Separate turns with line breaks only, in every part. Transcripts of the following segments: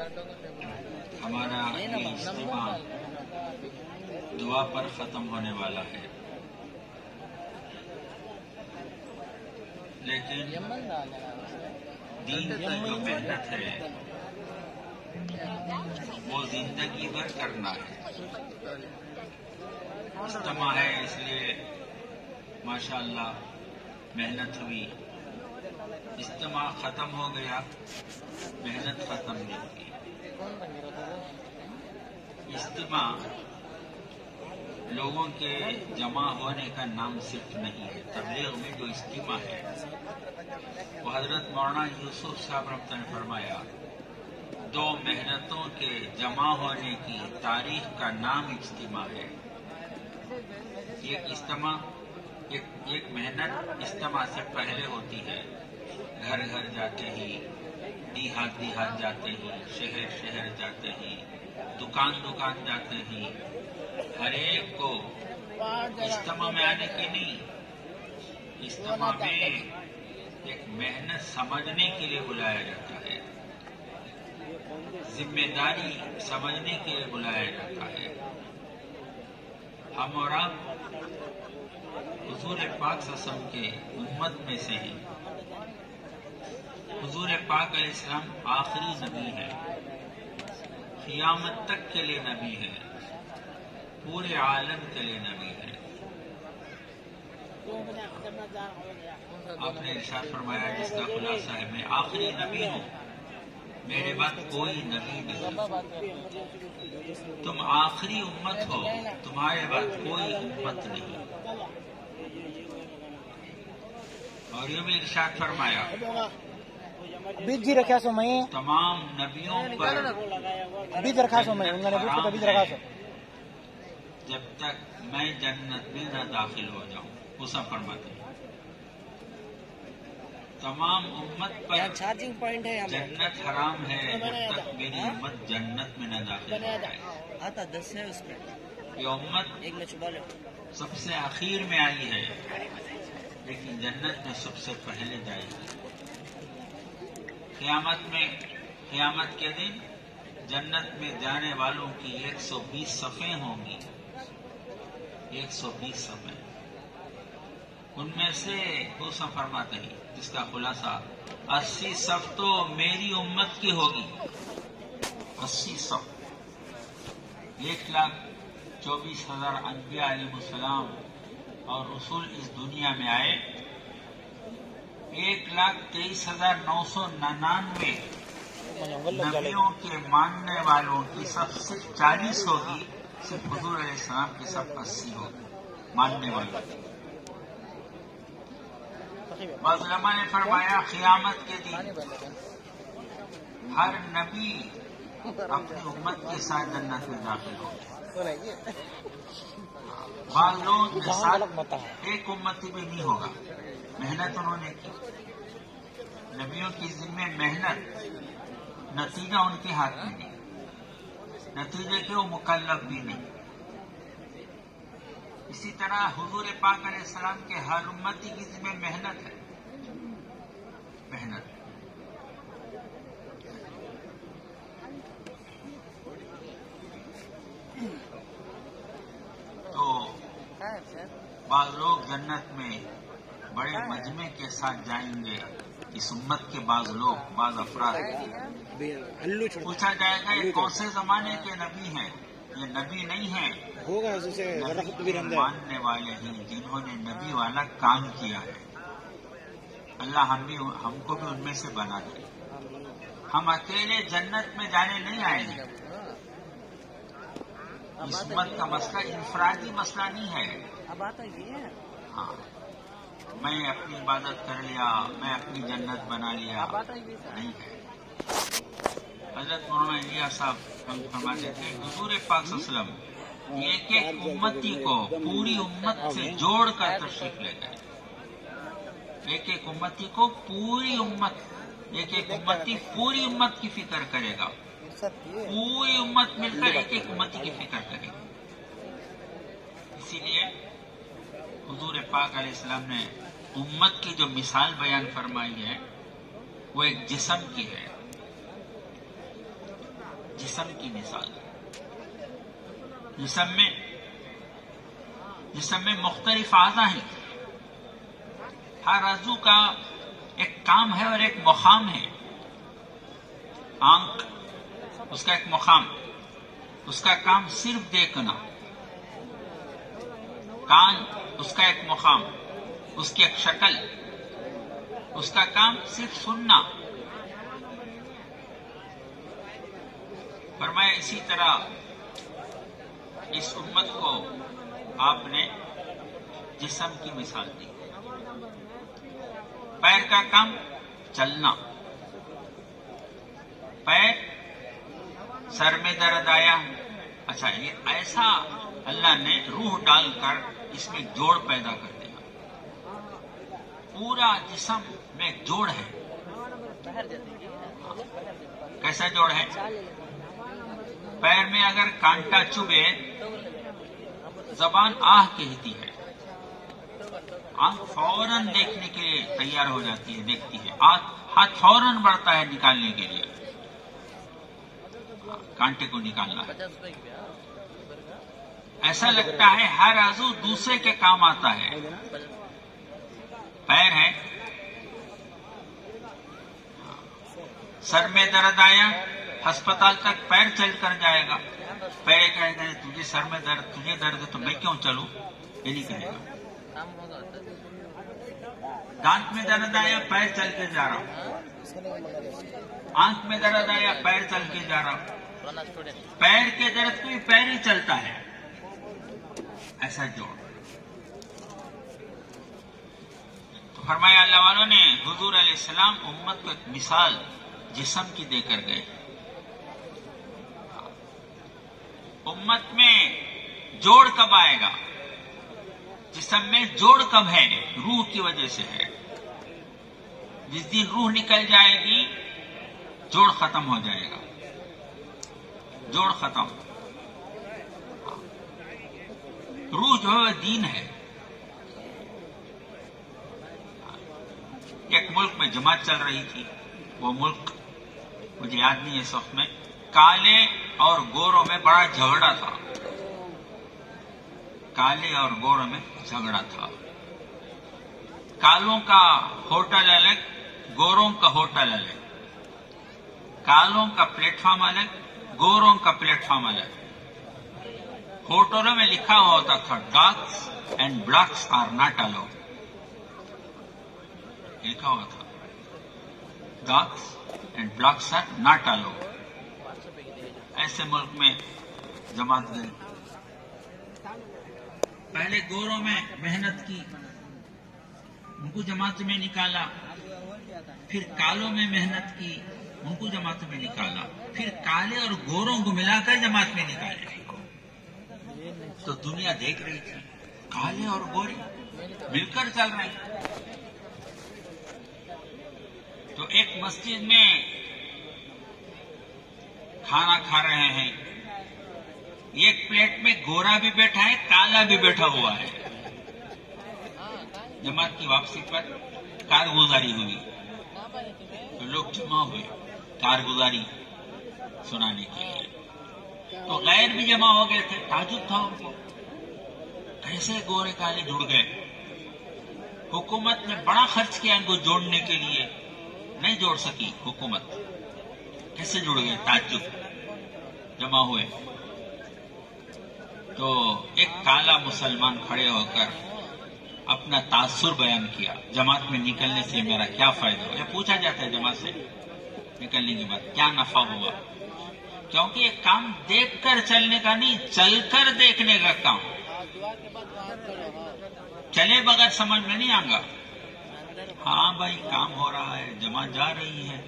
ہمارا یہ اجتماع دعا پر ختم ہونے والا ہے، لیکن دین کا جو محنت ہے وہ زندگی بھر کرنا ہے۔ اجتماع ہے اس لیے ماشاءاللہ محنت ہوئی، اجتماع ختم ہو گیا، محنت ختم نہیں ہوگی۔ اجتماع لوگوں کے جمع ہونے کا نام صرف نہیں ہے۔ تبلیغ میں جو اجتماع ہے وہ حضرت مولانا یوسف صاحب رحمۃ اللہ نے فرمایا، دو محنتوں کے جمع ہونے کی تاریخ کا نام اجتماع ہے۔ ایک محنت اجتماع سے پہلے ہوتی ہے، گھر گھر جاتے ہی، دیہات دیہات جاتے ہی، شہر شہر جاتے ہی، دکان دکان جاتے ہی، ہر ایک کو اجتماع میں آنے کی نہیں، اجتماع میں ایک محنت سمجھنے کے لیے بلایا جاتا ہے، ذمہ داری سمجھنے کے لیے بلایا جاتا ہے۔ ہم اور آپ حضور پاک صلی اللہ علیہ وسلم کے امت میں سے ہیں۔ حضور پاک علیہ السلام آخری نبی ہے، قیامت تک کے لیے نبی ہے، پورے عالم کے لیے نبی ہے۔ آپ نے ارشاد فرمایا جس کا خلاصہ ہے، میں آخری نبی ہوں، میرے بعد کوئی نبی نہیں، تم آخری امت ہو، تمہارے بعد کوئی امت نہیں۔ اور یہ بھی ارشاد فرمایا
بیج رکھا سو میں
تمام نبیوں پر
بیج رکھا سو میں بیج رکھا سو
جب تک میں جنت میں نہ داخل ہو جاؤں، اسا فرماتے ہیں تمام امت پر
چارجنگ پوائنٹ ہے
جنت حرام ہے جب تک میری امت جنت میں نہ داخل ہو جائے۔
آتا 10 ہے اس میں
یہ امت
ایک میں چھپا لو
سب سے اخیر میں آئی ہے، لیکن جنت میں سب سے پہلے جائے گی۔ قیامت کے دن جنت میں جانے والوں کی 120 صفیں ہوں گی، 120 صفیں، ان میں سے وہ صف فرماتے ہیں جس کا خلاصہ 80 صف تو میری امت کی ہوگی، 80 صف۔ 1,24,000 انبیاء علیہ السلام اور رسول اس دنیا میں آئے، 1,23,999 نبیوں کے ماننے والوں کی صف صرف 40 ہوگی، صرف حضور علیہ السلام کی صف 80 ہوگی ماننے والوں کی۔ بعض علماء نے فرمایا قیامت کے دن ہر نبی اپنی امت کے ساتھ جنت میں داخل ہوگا۔ بعض لوگ کے ساتھ ایک امتی بھی نہیں ہوگا، محنت انہوں نے کی، نبیوں کی ذمہ محنت، نتیجہ ان کے ہاتھ میں نہیں، نتیجے کے وہ مکلف بھی نہیں۔ اسی طرح حضور پاک علیہ السلام کے ہر امتی کی ذمہ محنت ہے، محنت۔ تو بعض لوگ جنت میں بڑے مجمع کے ساتھ جائیں گے، اس امت کے بعض لوگ، بعض افراد، پوچھا جائے گا یہ کون سے زمانے کے نبی ہیں؟ یہ نبی نہیں ہیں، نبی کے ماننے والے ہیں جنہوں نے نبی والا کام کیا ہے۔ اللہ ہم کو بھی ان میں سے بنا دے۔ ہم اکیلے جنت میں جانے نہیں آئے ہیں، اس امت کا مسئلہ انفرادی مسئلہ نہیں ہے۔ ہاں، میں اپنی عبادت کر لیا، میں اپنی جنت بنا لیا، نہیں ہے۔ حضرت مولانا انڈیا صاحب ہم فرماتے تھے حضور پاک صلی اللہ علیہ وسلم ایک ایک امتی کو پوری امت سے جوڑ کر تشریف لے گئے، ایک ایک امتی کو پوری امت، ایک ایک امتی پوری امت کی فکر کرے گا، پوری امت مل کر ایک ایک امتی کی فکر کرے گی۔ اسی لیے حضور پاک علیہ السلام نے امت کی جو مثال بیان فرمائی ہے وہ ایک جسم کی ہے۔ جسم کی مثال. جسم میں مختلف اعضاء ہیں. ہر عضو کا ایک کام ہے اور ایک مقام ہے. آنکھ اس کا ایک مقام، اس کا کام صرف دیکھنا. کان اس کا ایک مقام، اس کی ایک شکل، اس کا کام صرف سننا. فرمایا اسی طرح اس امت کو آپ نے جسم کی مثال دی. پیر کا کام چلنا. پیر سر میں درد آیا، اچھا یہ ایسا اللہ نے روح ڈال کر اس میں جوڑ پیدا کر دیا. پورا جسم میں ایک جوڑ ہے. کیسا جوڑ ہے؟ پیر میں اگر کانٹا چبھے زبان آہ کہتی ہے، آنکھ فوراً دیکھنے کے لیے تیار ہو جاتی ہے، دیکھتی ہے. ہاتھ فوراً بڑھتا ہے نکالنے کے لیے، کانٹے کو نکالنا ہے. ایسا لگتا ہے ہر عضو دوسرے کے کام آتا ہے. پیر ہے، سر میں درد آیا، ہسپتال تک پیر چل کر جائے گا. پیر کہے گا تجھے سر میں درد، تجھے درد ہے تو میں کیوں چلوں، یہ نہیں کہے گا. دانت میں درد آیا، پیر چل کے جا رہا ہوں. آنکھ میں درد آیا، پیر چل کے جا رہا ہوں. پیر کے درد کو بھی پیر ہی چلتا ہے. ایسا جوڑ. تو فرمایا اللہ والوں نے حضور علیہ السلام امت کو ایک مثال جسم کی دے کر گئے. امت میں جوڑ کب آئے گا؟ جسم میں جوڑ کب ہے؟ روح کی وجہ سے ہے. جس دن روح نکل جائے گی جوڑ ختم ہو جائے گا. جوڑ ختم. روح جو ہے دین ہے. ایک ملک میں جماعت چل رہی تھی، وہ ملک مجھے یاد نہیں ہے اس وقت میں. کالے اور گوروں میں بڑا جھگڑا تھا. کالے اور گوروں میں جھگڑا تھا. کالوں کا ہوٹل الگ، گوروں کا ہوٹل الگ. کالوں کا پلیٹ فارم الگ، گوروں کا پلیٹ فارم الگ. ہوٹلوں میں لکھا ہوا ہوتا تھا darks and blacks are not allowed. لکھا ہوا تھا darks and blacks are not allowed. ایسے ملک میں جماعت گئی. پہلے گوروں میں محنت کی، ان کو جماعت میں نکالا. پھر کالوں میں محنت کی، ان کو جماعت میں نکالا. پھر کالے اور گوروں کو ملا کر جماعت میں نکالے. تو دنیا دیکھ رہی تھی کالے اور گورے مل کر چل رہے ہیں. تو ایک مسجد میں کھانا کھا رہے ہیں. ایک پلیٹ میں گورا بھی بیٹھا ہے، کالا بھی بیٹھا ہوا ہے. جماعت کی واپسی پر کارگزاری ہوئی تو لوگ جمع ہوئے کارگزاری سنانے کے لیے. تو غیر بھی جمع ہو گئے تھے. تعجب تھا ان کو، کیسے گورے کالے جڑ گئے. حکومت نے بڑا خرچ کیا ان کو جوڑنے کے لیے، نہیں جوڑ سکی حکومت. کیسے جڑ گئے؟ تعجب. جمع ہوئے تو ایک کالا مسلمان کھڑے ہو کر اپنا تاثر بیان کیا. جماعت میں نکلنے سے میرا کیا فائدہ ہوا؟ یہ پوچھا جاتا ہے جماعت سے نکلنے کے بعد کیا نفع ہوا. کیونکہ یہ کام دیکھ کر چلنے کا نہیں، چل کر دیکھنے کا کام. چلے بغیر سمجھ میں نہیں آئے گا. ہاں بھائی کام ہو رہا ہے، جماعت جا رہی ہے،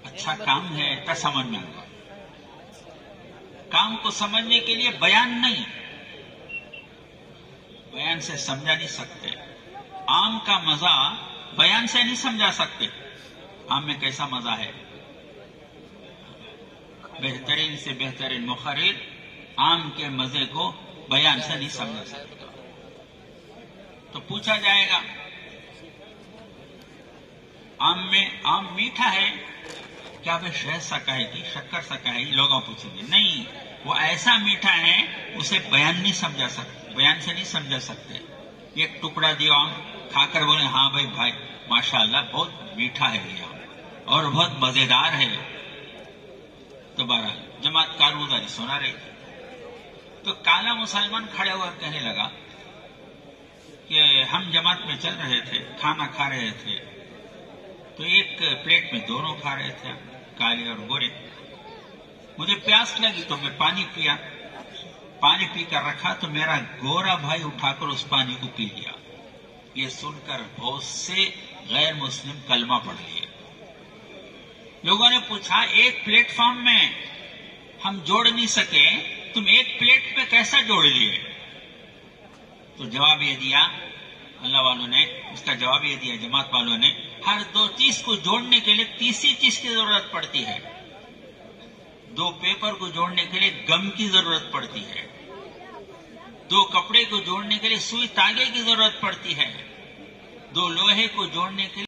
اچھا کام ہے، تو سمجھ میں آئے گا. کام کو سمجھنے کے لیے بیان نہیں، بیان سے سمجھا نہیں سکتے. آم کا مزہ بیان سے نہیں سمجھا سکتے. آم میں کیسا مزہ ہے؟ بہترین سے بہترین مخرر آم کے مزے کو بیان سے نہیں سمجھا سکتا. تو پوچھا جائے گا آم میٹھا ہے کیا وہ شہد سا کہے گی، شکر سا کہے گی؟ لوگوں پوچھیں گے نہیں، وہ ایسا میٹھا ہے اسے بیان سے نہیں سمجھا سکتے. ایک ٹکڑا دیا کھا کر بولے ہاں بھائی ماشاءاللہ بہت میٹھا ہے یہ اور بہت مزیدار ہے. تو بہرحال جماعت کارگزاری سنا رہی تھی. تو کالا مسلمان کھڑے ہوا کہنے لگا کہ ہم جماعت میں چل رہے تھے، کھانا کھا رہے تھے، تو ایک پلیٹ میں دونوں کھا رہے تھے، کالے اور گورے. مجھے پیاس لگی تو میں پانی پیا، پانی پی کر رکھا تو میرا گورا بھائی اٹھا کر اس پانی کو پی لیا. یہ سن کر بہت سے غیر مسلم کلمہ پڑھ لیے. لوگوں نے پوچھا ایک پلیٹ فارم میں ہم جوڑ نہیں سکے، تم ایک پلیٹ پہ کیسا جوڑ لیے؟ تو جواب یہ دیا اللہ والوں نے، اس کا جواب یہ دیا جماعت والوں نے، ہر دو چیز کو جوڑنے کے لیے تیسری چیز کی ضرورت پڑتی ہے. دو پیپر کو جوڑنے کے لیے گم کی ضرورت پڑتی ہے، دو کپڑے کو جوڑنے کے لیے سوئی تاگے کی ضرورت پڑتی ہے، دو لوہے کو جوڑنے کے لیے